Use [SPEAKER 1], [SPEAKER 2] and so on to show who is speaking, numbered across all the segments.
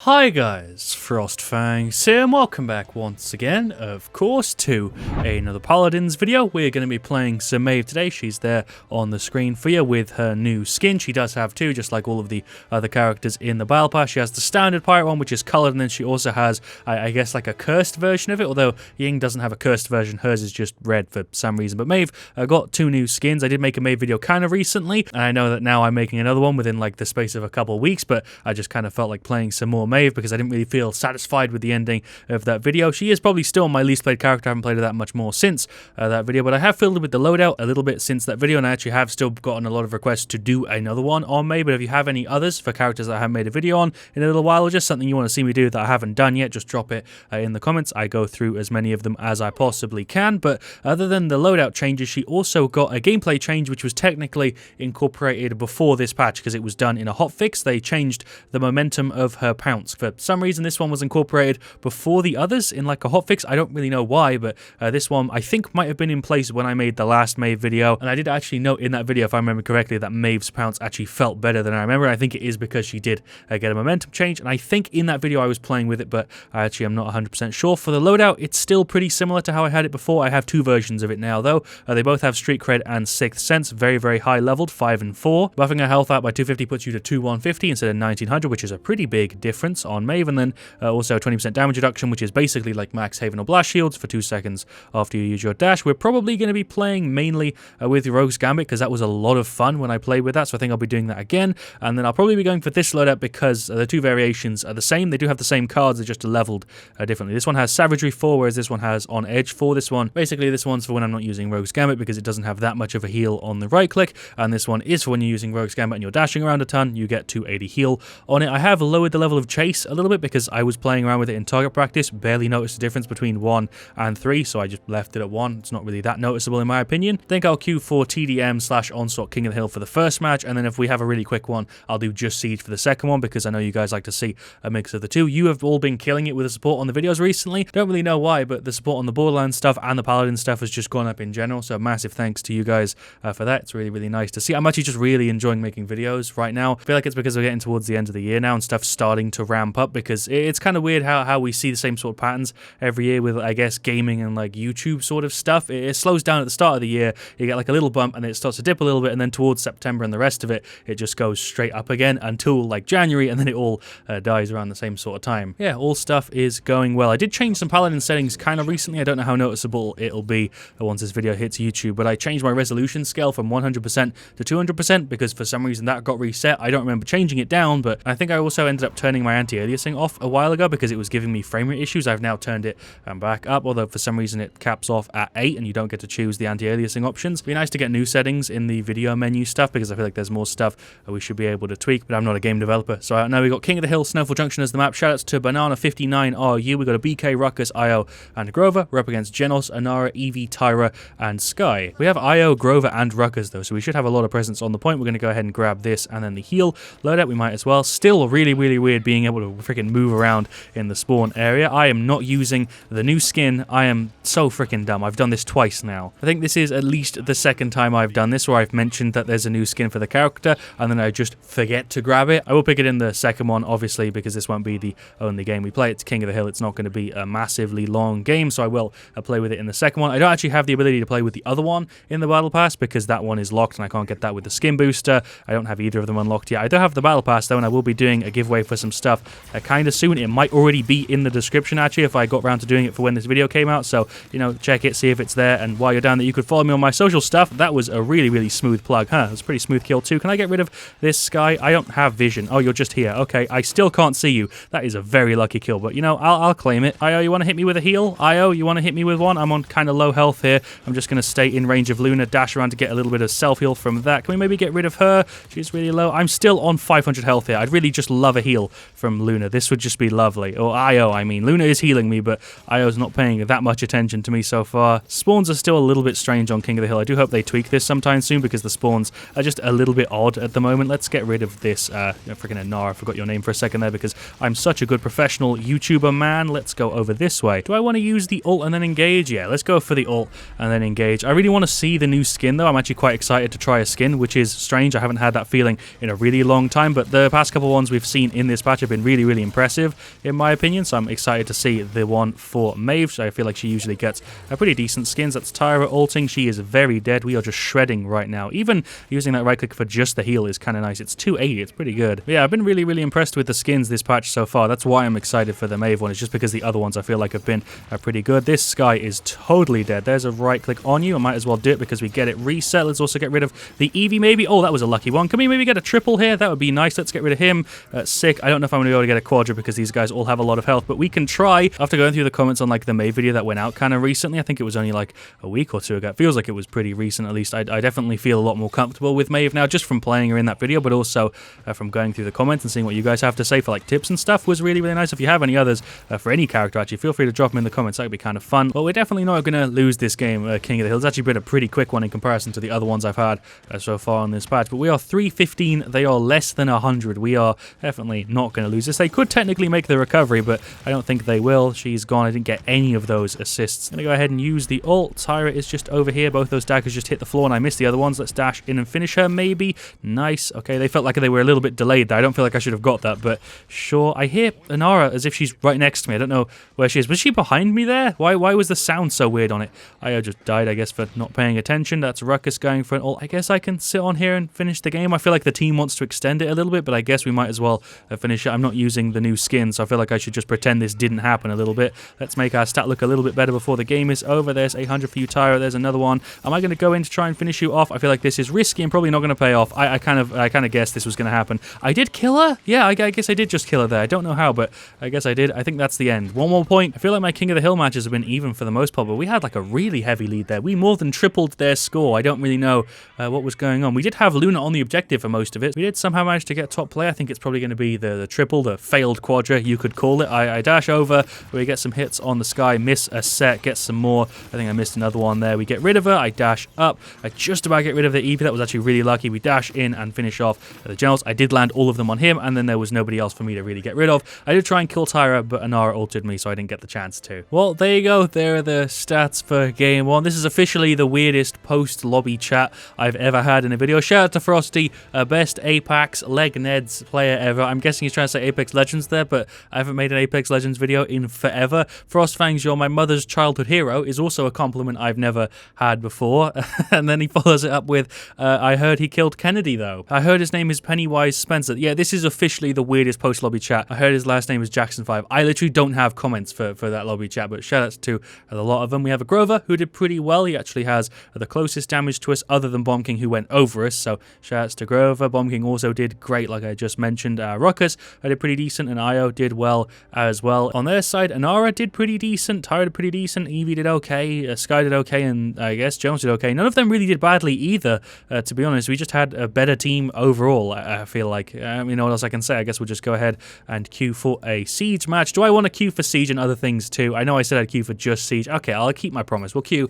[SPEAKER 1] Hi guys, FrostFangs here and welcome back once again, of course, to another Paladins video. We're going to be playing some Maeve today. She's there on the screen for you with her new skin. She does have two, just like all of the other characters in the Battle Pass. She has the standard pirate one, which is coloured, and then she also has, I guess, like a cursed version of it, although Ying doesn't have a cursed version. Hers is just red for some reason. But Maeve got two new skins. I did make a Maeve video kind of recently, and I know that now I'm making another one within like the space of a couple of weeks, but I just kind of felt like playing some more Maeve because I didn't really feel satisfied with the ending of that video. She is probably still my least played character. I haven't played her that much more since that video, but I have filled it with the loadout a little bit since that video, and I actually have still gotten a lot of requests to do another one on Maeve. But if you have any others for characters that I haven't made a video on in a little while, or just something you want to see me do that I haven't done yet, just drop it in the comments. I go through as many of them as I possibly can. But other than the loadout changes, she also got a gameplay change, which was technically incorporated before this patch because it was done in a hotfix. They changed the momentum of her pounce. For some reason, this one was incorporated before the others in like a hotfix. I don't really know why, but this one I think might have been in place when I made the last Maeve video, and I did actually note in that video, if I remember correctly, that Maeve's pounce actually felt better than I remember. I think it is because she did get a momentum change, and I think in that video I was playing with it, but I actually am not 100% sure. For the loadout, it's still pretty similar to how I had it before. I have two versions of it now, though. They both have Street Cred and 6th Sense, very, very high leveled, 5 and 4. Buffing her health out by 250 puts you to 2150 instead of 1900, which is a pretty big difference on Maeve, and then also 20% damage reduction, which is basically like max Haven or Blast Shields for 2 seconds after you use your dash. We're probably going to be playing mainly with Rogue's Gambit because that was a lot of fun when I played with that, so I think I'll be doing that again. And then I'll probably be going for this loadout because the two variations are the same. They do have the same cards, they're just leveled differently. This one has Savagery 4, whereas this one has On Edge 4. This one's for when I'm not using Rogue's Gambit because it doesn't have that much of a heal on the right click, and this one is for when you're using Rogue's Gambit and you're dashing around a ton, you get 280 heal on it. I have lowered the level of Chase a little bit because I was playing around with it in target practice, barely noticed the difference between 1 and 3, so I just left it at 1. It's not really that noticeable in my opinion. I think I'll queue for TDM/Onslaught King of the Hill for the first match, and then if we have a really quick one, I'll do just Siege for the second one because I know you guys like to see a mix of the two. You have all been killing it with the support on the videos recently. Don't really know why, but the support on the Borderlands stuff and the Paladin stuff has just gone up in general, so massive thanks to you guys for that. It's really, really nice to see. I'm actually just really enjoying making videos right now. I feel like it's because we're getting towards the end of the year now and stuff's starting to ramp up, because it's kind of weird how we see the same sort of patterns every year with, I guess, gaming and like YouTube sort of stuff. It slows down at the start of the year, you get like a little bump and then it starts to dip a little bit, and then towards September and the rest of it, it just goes straight up again until like January, and then it all dies around the same sort of time. Yeah, all stuff is going well. I did change some Paladin settings kind of recently. I don't know how noticeable it'll be once this video hits YouTube, but I changed my resolution scale from 100% to 200% because for some reason that got reset. I don't remember changing it down, but I think I also ended up turning my anti-aliasing off a while ago because it was giving me frame rate issues. I've now turned it back up, although for some reason it caps off at 8 and you don't get to choose the anti-aliasing options. It'd be nice to get new settings in the video menu stuff because I feel like there's more stuff we should be able to tweak, but I'm not a game developer. So now we got King of the Hill, Snowfall Junction as the map. Shoutouts to Banana59RU. We got a BK, Ruckus, IO, and Grover. We're up against Genos, Anara, Eevee, Tyra, and Sky. We have IO, Grover, and Ruckus though, so we should have a lot of presence on the point. We're going to go ahead and grab this and then the heal loadout. We might as well. Still really, really weird being able to freaking move around in the spawn area. I am not using the new skin. I am so freaking dumb. I've done this twice now. I think this is at least the second time I've done this where I've mentioned that there's a new skin for the character and then I just forget to grab it. I will pick it in the second one, obviously, because this won't be the only game we play. It's King of the Hill. It's not going to be a massively long game, so I will play with it in the second one. I don't actually have the ability to play with the other one in the Battle Pass because that one is locked and I can't get that with the skin booster. I don't have either of them unlocked yet. I do have the Battle Pass though, and I will be doing a giveaway for some stuff kind of soon. It might already be in the description actually if I got around to doing it for when this video came out, so you know, check it, see if it's there, and while you're down there you could follow me on my social stuff. That was a really, really smooth plug. That was a pretty smooth kill too. Can I get rid of this guy? I don't have vision. Oh, you're just here. Okay, I still can't see you. That is a very lucky kill, but you know, I'll claim it. IO, you want to hit me with a heal? IO, you want to hit me with one? I'm on kind of low health here. I'm just going to stay in range of Luna, dash around to get a little bit of self-heal from that. Can we maybe get rid of her? She's really low. I'm still on 500 health here. I'd really just love a heal from Luna. This would just be lovely. Or IO, I mean. Luna is healing me, but IO's not paying that much attention to me so far. Spawns are still a little bit strange on King of the Hill. I do hope they tweak this sometime soon because the spawns are just a little bit odd at the moment. Let's get rid of this freaking Anara. I forgot your name for a second there because I'm such a good professional YouTuber, man. Let's go over this way. Do I want to use the ult and then engage? Yeah, let's go for the ult and then engage. I really want to see the new skin though. I'm actually quite excited to try a skin, which is strange. I haven't had that feeling in a really long time, but the past couple ones we've seen in this patch have have been really, really impressive, in my opinion. So I'm excited to see the one for Maeve. So I feel like she usually gets a pretty decent skins. That's Tyra ulting. She is very dead. We are just shredding right now. Even using that right click for just the heal is kind of nice. It's 280. It's pretty good. But yeah, I've been really, really impressed with the skins this patch so far. That's why I'm excited for the Maeve one. It's just because the other ones I feel like have been pretty good. This Skye is totally dead. There's a right click on you. I might as well do it because we get it reset. Let's also get rid of the Eevee maybe. Oh, that was a lucky one. Can we maybe get a triple here? That would be nice. Let's get rid of him. Sick. I don't know if I'm going to be able to get a quadra because these guys all have a lot of health, but we can try. After going through the comments on like the Maeve video that went out kind of recently, I think it was only like a week or two ago. It feels like it was pretty recent at least. I definitely feel a lot more comfortable with Maeve now just from playing her in that video, but also from going through the comments and seeing what you guys have to say for like tips and stuff was really, really nice. If you have any others for any character, actually, feel free to drop them in the comments. That would be kind of fun. But we're definitely not going to lose this game, King of the Hill. It's actually been a pretty quick one in comparison to the other ones I've had so far on this patch. But we are 315. They are less than 100. We are definitely not going to lose this. They could technically make the recovery, but I don't think they will. She's gone. I didn't get any of those assists. I'm going to go ahead and use the ult. Tyra is just over here. Both those daggers just hit the floor, and I missed the other ones. Let's dash in and finish her, maybe. Nice. Okay, they felt like they were a little bit delayed there. I don't feel like I should have got that, but sure. I hear Inara as if she's right next to me. I don't know where she is. Was she behind me there? Why was the sound so weird on it? I just died, I guess, for not paying attention. That's Ruckus going for an ult. I guess I can sit on here and finish the game. I feel like the team wants to extend it a little bit, but I guess we might as well finish it. I'm not using the new skin, so I feel like I should just pretend this didn't happen a little bit. Let's make our stat look a little bit better before the game is over. There's 800 for you, Tyra. There's another one. Am I going to go in to try and finish you off? I feel like this is risky and probably not going to pay off. I kind of guessed this was going to happen. I did kill her? Yeah, I guess I did just kill her there. I don't know how, but I guess I did. I think that's the end. One more point. I feel like my King of the Hill matches have been even for the most part, but we had like a really heavy lead there. We more than tripled their score. I don't really know what was going on. We did have Luna on the objective for most of it. We did somehow manage to get top play. I think it's probably going to be the triple, the failed quadra, you could call it. I dash over, we get some hits on the Skye, miss a set, get some more. I think I missed another one there. We get rid of her. I dash up. I just about get rid of the Eevee. That was actually really lucky. We dash in and finish off the generals. I did land all of them on him, and then there was nobody else for me to really get rid of. I did try and kill Tyra, but Inara ulted me, so I didn't get the chance to. Well, there you go. There are the stats for game one. This is officially the weirdest post-lobby chat I've ever had in a video. Shout out to Frosty, best Apex Leg Neds player ever. I'm guessing he's trying to say Apex Legends there, but I haven't made an Apex Legends video in forever. FrostFangs, you're my mother's childhood hero, is also a compliment I've never had before. And then he follows it up with, I heard he killed Kennedy, though. I heard his name is Pennywise Spencer. Yeah, this is officially the weirdest post-lobby chat. I heard his last name is Jackson5. I literally don't have comments for that lobby chat, but shout outs to a lot of them. We have a Grover who did pretty well. He actually has the closest damage to us other than Bomb King, who went over us, so shout outs to Grover. Bomb King also did great, like I just mentioned. Ruckus did pretty decent, and Io did well as well. On their side, Inara did pretty decent, Tyra did pretty decent, Eevee did okay, Skye did okay, and I guess Jones did okay. None of them really did badly either, to be honest. We just had a better team overall, I feel like. You know what else I can say? I guess we'll just go ahead and queue for a Siege match. Do I want to queue for Siege and other things too? I know I said I'd queue for just Siege. Okay, I'll keep my promise. We'll queue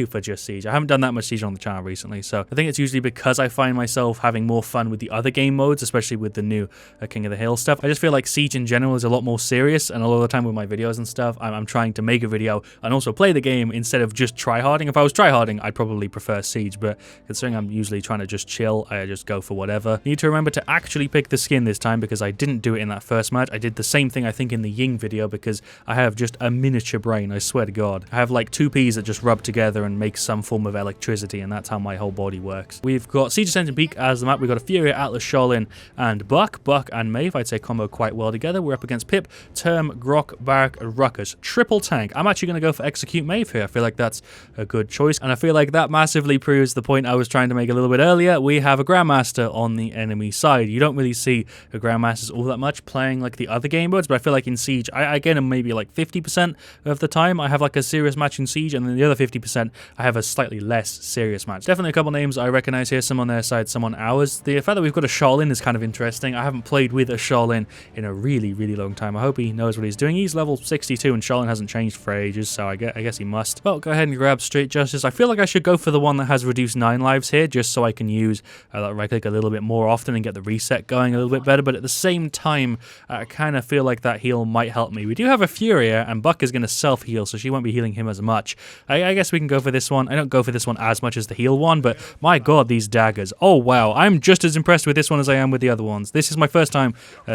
[SPEAKER 1] for just Siege. I haven't done that much Siege on the channel recently, so I think it's usually because I find myself having more fun with the other game modes, especially with the new King of the Hill stuff. I just feel like Siege in general is a lot more serious, and a lot of the time with my videos and stuff, I'm trying to make a video and also play the game instead of just tryharding. If I was tryharding, I'd probably prefer Siege, but considering I'm usually trying to just chill, I just go for whatever. Need to remember to actually pick the skin this time because I didn't do it in that first match. I did the same thing I think in the Ying video because I have just a miniature brain, I swear to God. I have like two peas that just rub together and make some form of electricity, and that's how my whole body works. We've got Siege Ascension Peak as the map. We've got a Furia, Atlas, Shaolin, and Buck and Maeve. I'd say combo quite well together. We're up against Pip, Term, Grok, Bark, Ruckus. Triple tank. I'm actually going to go for Execute Maeve here. I feel like that's a good choice, and I feel like that massively proves the point I was trying to make a little bit earlier. We have a Grandmaster on the enemy side. You don't really see the Grandmasters all that much playing like the other game modes, but I feel like in Siege, I get them maybe like 50% of the time. I have like a serious match in Siege, and then the other 50% I have a slightly less serious match. Definitely a couple names I recognize here, some on their side, some on ours. The fact that we've got a Shaolin is kind of interesting. I haven't played with a Shaolin in a really, really long time. I hope he knows what he's doing. He's level 62 and Shaolin hasn't changed for ages, so I guess he must. Well, go ahead and grab Straight Justice. I feel like I should go for the one that has reduced 9 lives here, just so I can use that right click a little bit more often and get the reset going a little bit better, but at the same time, I kind of feel like that heal might help me. We do have a Furia, and Buck is going to self-heal, so she won't be healing him as much. I guess we can go for this one. I don't go for this one as much as the heal one, but my God, these daggers. Oh, wow. I'm just as impressed with this one as I am with the other ones. This is my first time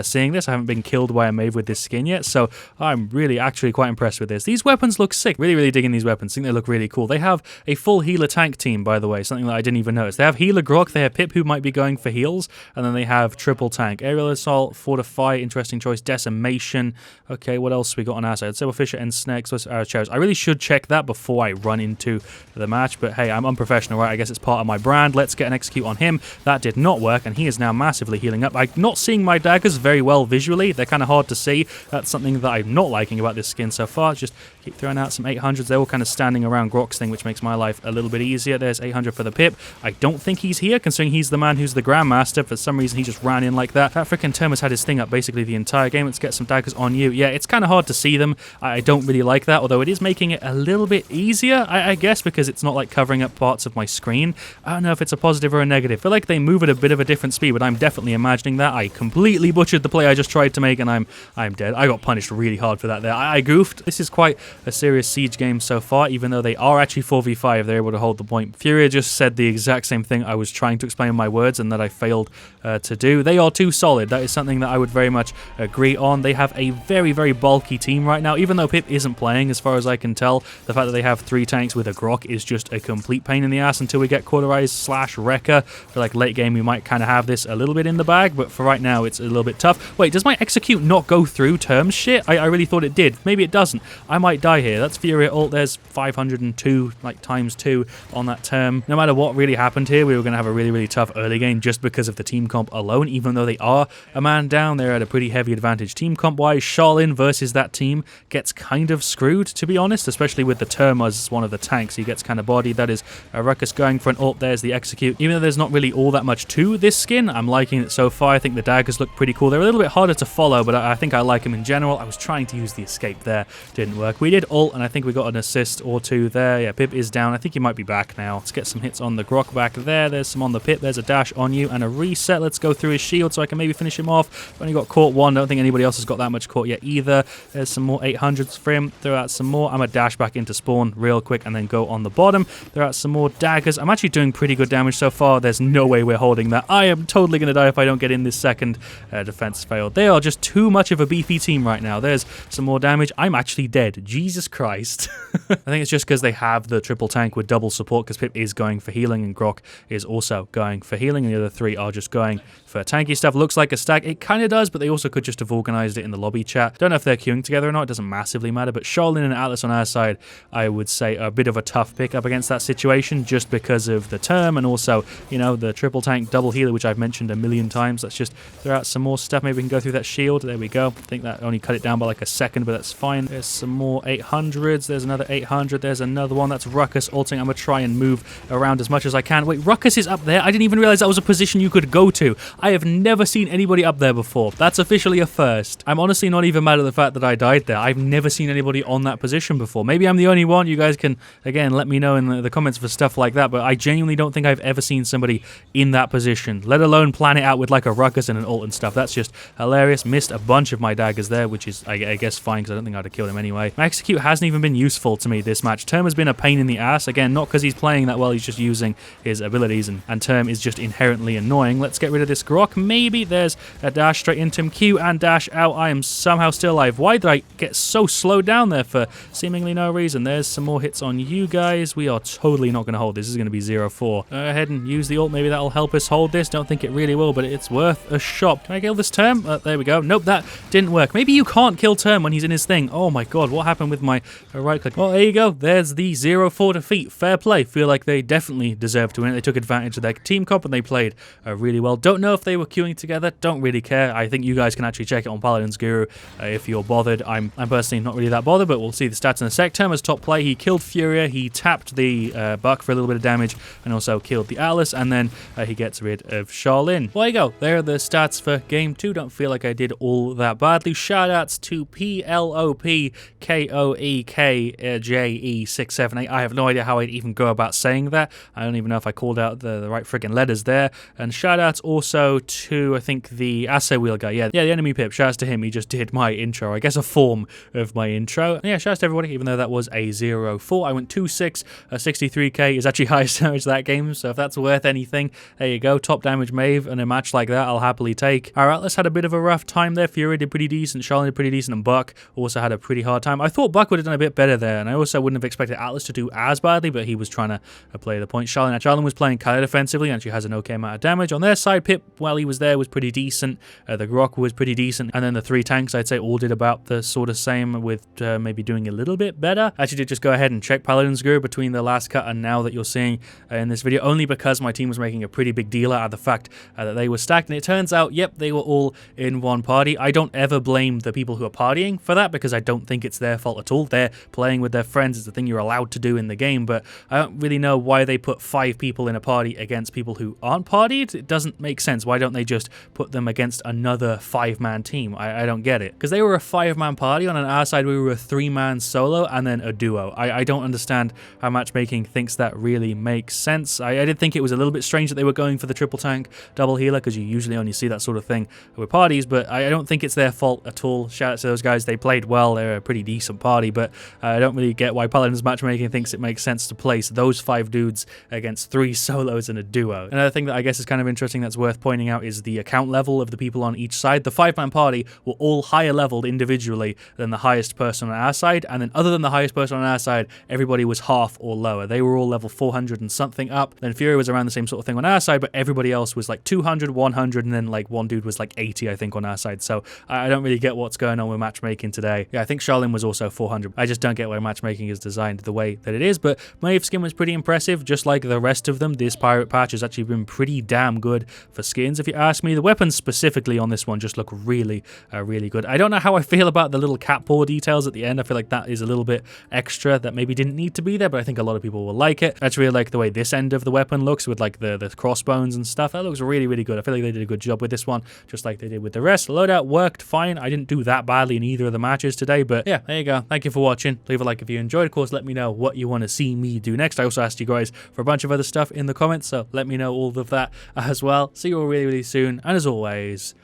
[SPEAKER 1] seeing this. I haven't been killed by a Maeve with this skin yet, so I'm really actually quite impressed with this. These weapons look sick. Really, really digging these weapons. I think they look really cool. They have a full healer tank team, by the way, something that I didn't even notice. They have healer Grok, they have Pip, who might be going for heals, and then they have triple tank. Aerial Assault, Fortify, interesting choice. Decimation. Okay, what else we got on our side? Silver Fisher and Snakes. I really should check that before I run into the match, but hey, I'm unprofessional, right? I guess it's part of my brand. Let's get an execute on him. That did not work, and he is now massively healing up. I'm not seeing my daggers very well visually. They're kind of hard to see. That's something that I'm not liking about this skin so far. Just keep throwing out some 800s. They're all kind of standing around Grok's thing, which makes my life a little bit easier. There's 800 for the Pip. I don't think he's here, considering he's the man who's the Grandmaster. For some reason, he just ran in like that. That freaking Term has had his thing up basically the entire game. Let's get some daggers on you. Yeah, it's kind of hard to see them. I don't really like that, although it is making it a little bit easier, I guess, because it's not like covering up parts of my screen. I don't know if it's a positive or a negative. I feel like they move at a bit of a different speed, but I'm definitely imagining that. I completely butchered the play I just tried to make, and I'm dead. I got punished really hard for that there. I goofed. This is quite a serious siege game so far, even though they are actually 4v5. They're able to hold the point. Furia just said the exact same thing I was trying to explain in my words and that I failed to do. They are too solid. That is something that I would very much agree on. They have a very, very bulky team right now, even though Pip isn't playing, as far as I can tell. The fact that they have 3 tanks with a Grok is just a complete pain in the ass until we get Cauterize / Wrecker. For like late game, we might kind of have this a little bit in the bag, but for right now, it's a little bit tough. Wait, does my execute not go through Term's shit? I really thought it did. Maybe it doesn't. I might die here. That's Furia ult. There's 502, like times 2 on that Term. No matter what really happened here, we were going to have a really, really tough early game just because of the team comp alone. Even though they are a man down, they're at a pretty heavy advantage team comp-wise. Charlin versus that team gets kind of screwed, to be honest, especially with the Term as one of the tanks. He gets kind of bodied. That is a Ruckus going for an ult. There's the execute. Even though there's not really all that much to this skin, I'm liking it so far. I think the daggers look pretty cool. They're a little bit harder to follow, but I think I like them in general. I was trying to use the escape there. Didn't work. We did ult, and I think we got an assist or 2 there. Yeah, Pip is down. I think he might be back now. Let's get some hits on the Grok back there. There's some on the Pip. There's a dash on you and a reset. Let's go through his shield so I can maybe finish him off. I've only got caught 1. Don't think anybody else has got that much caught yet either. There's some more 800s for him. Throw out some more. I'm going to dash back into spawn real quick and then go on the bottom. Throw out some more daggers. I'm actually doing pretty good damage so far. There's no way we're holding that. I am totally going to die if I don't get in this second defense failed. They are just too much of a beefy team right now. There's some more damage. I'm actually dead. Jesus Christ. I think it's just because they have the triple tank with double support, because Pip is going for healing and Grok is also going for healing, and the other 3 are just going for tanky stuff. Looks like a stack. It kind of does, but they also could just have organized it in the lobby chat. Don't know if they're queuing together or not. It doesn't massively matter, but Charlin and Atlas on our side, I would say, are a bit of a tough pick up against that situation just because of the Term and also, you know, the triple tank double healer, which I've mentioned a million times. Let's just throw out some more stuff. Maybe we can go through that shield. There we go. I think that only cut it down by like a second, but that's fine. There's some more 800s. There's another 800. There's another one. That's Ruckus ulting. I'm going to try and move around as much as I can. Wait, Ruckus is up there? I didn't even realize that was a position you could go to. I have never seen anybody up there before. That's officially a first. I'm honestly not even mad at the fact that I died there. I've never seen anybody on that position before. Maybe I'm the only one. You guys can, again, let me know in the comments for stuff like that, but I genuinely don't think I've ever seen somebody in that position, let alone plan it out with like a Ruckus and an ult and stuff. That's just hilarious. Missed a bunch of my daggers there, which is, I guess, fine, because I don't think I'd have killed him anyway. My execute hasn't even been useful to me this match. Term has been a pain in the ass. Again, not because he's playing that well, he's just using his abilities, and Term is just inherently annoying. Let's get rid of this Grok. Maybe there's a dash straight into him. Q and dash out. I am somehow still alive. Why did I get so slowed down there for seemingly no reason? There's some more hits on you guys. We are totally not going to hold this. This is going to be 0-4. Go ahead and use the ult. Maybe that'll help us hold this. Don't think it really will, but it's worth a shot. Can I kill this Term? There we go. Nope, that didn't work. Maybe you can't kill Term when he's in his thing. Oh my god, what happened with my right click? Well, there you go. There's the 0-4 defeat. Fair play. Feel like they definitely deserved to win. They took advantage of their team comp and they played really well. Don't know if they were queuing together. Don't really care. I think you guys can actually check it on Paladins Guru if you're bothered. I'm personally not really that bothered, but we'll see the stats in a sec. Term as top play. He killed Furia. He tapped the Buck for a little bit of damage and also killed the Alice, and then he gets rid of Charlin. Well, there you go. There are the stats for game 2. Don't feel like I did all that badly. Shoutouts to PLOPKOEKJE678. I have no idea how I'd even go about saying that. I don't even know if I called out the right friggin' letters there. And shoutouts also to, I think, the assay wheel guy. Yeah, the enemy Pip. Shoutouts to him. He just did my intro. I guess a form of my intro. And yeah, shoutouts to everybody, even though that was a 0-4. I went 2-6. 63k is actually highest damage that game, so if that's worth anything, there you go. Top damage Maeve in a match like that, I'll happily take. Alright, let's had a bit of a rough time there. Fury did pretty decent, Charlene did pretty decent, and Buck also had a pretty hard time. I thought Buck would have done a bit better there, and I also wouldn't have expected Atlas to do as badly, but he was trying to play the point. Charlene was playing kind of defensively, and she has an okay amount of damage. On their side, Pip, while he was there, was pretty decent. The Grok was pretty decent, and then the 3 tanks, I'd say, all did about the sort of same, with maybe doing a little bit better. I actually did just go ahead and check Paladins Guru between the last cut and now that you're seeing in this video, only because my team was making a pretty big deal out of the fact that they were stacked, and it turns out, yep, they were all in one party. I don't ever blame the people who are partying for that, because I don't think it's their fault at all. They're playing with their friends. It's the thing you're allowed to do in the game, but I don't really know why they put 5 people in a party against people who aren't partied. It doesn't make sense. Why don't they just put them against another 5-man team? I don't get it, because they were a 5-man party. On our side, we were a 3-man solo and then a duo. I don't understand how matchmaking thinks that really makes sense. I did think it was a little bit strange that they were going for the triple tank double healer, because you usually only see that sort of thing with parties, but I don't think it's their fault at all. Shout out to those guys. They played well. They're a pretty decent party, but I don't really get why Paladins Matchmaking thinks it makes sense to place those 5 dudes against 3 solos and a duo. Another thing that I guess is kind of interesting that's worth pointing out is the account level of the people on each side. The 5-man party were all higher leveled individually than the highest person on our side, and then other than the highest person on our side, everybody was half or lower. They were all level 400 and something up. Then Fury was around the same sort of thing on our side, but everybody else was like 200, 100, and then like one dude was like 80, I think, on our side. So I don't really get what's going on with matchmaking today. Yeah, I think Charlene was also 400. I just don't get why matchmaking is designed the way that it is, but Maeve's skin was pretty impressive, just like the rest of them. This pirate patch has actually been pretty damn good for skins, if you ask me. The weapons specifically on this one just look really, really good. I don't know how I feel about the little cat paw details at the end. I feel like that is a little bit extra that maybe didn't need to be there, but I think a lot of people will like it. I actually really like the way this end of the weapon looks with like the crossbones and stuff. That looks really, really good. I feel like they did a good job with this one, just like they did with the rest. Loadout worked fine. I didn't do that badly in either of the matches today, but yeah, there you go. Thank you for watching. Leave a like if you enjoyed. Of course, let me know what you want to see me do next. I also asked you guys for a bunch of other stuff in the comments, so let me know all of that as well. See you all really, really soon, and as always,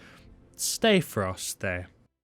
[SPEAKER 1] stay frosty.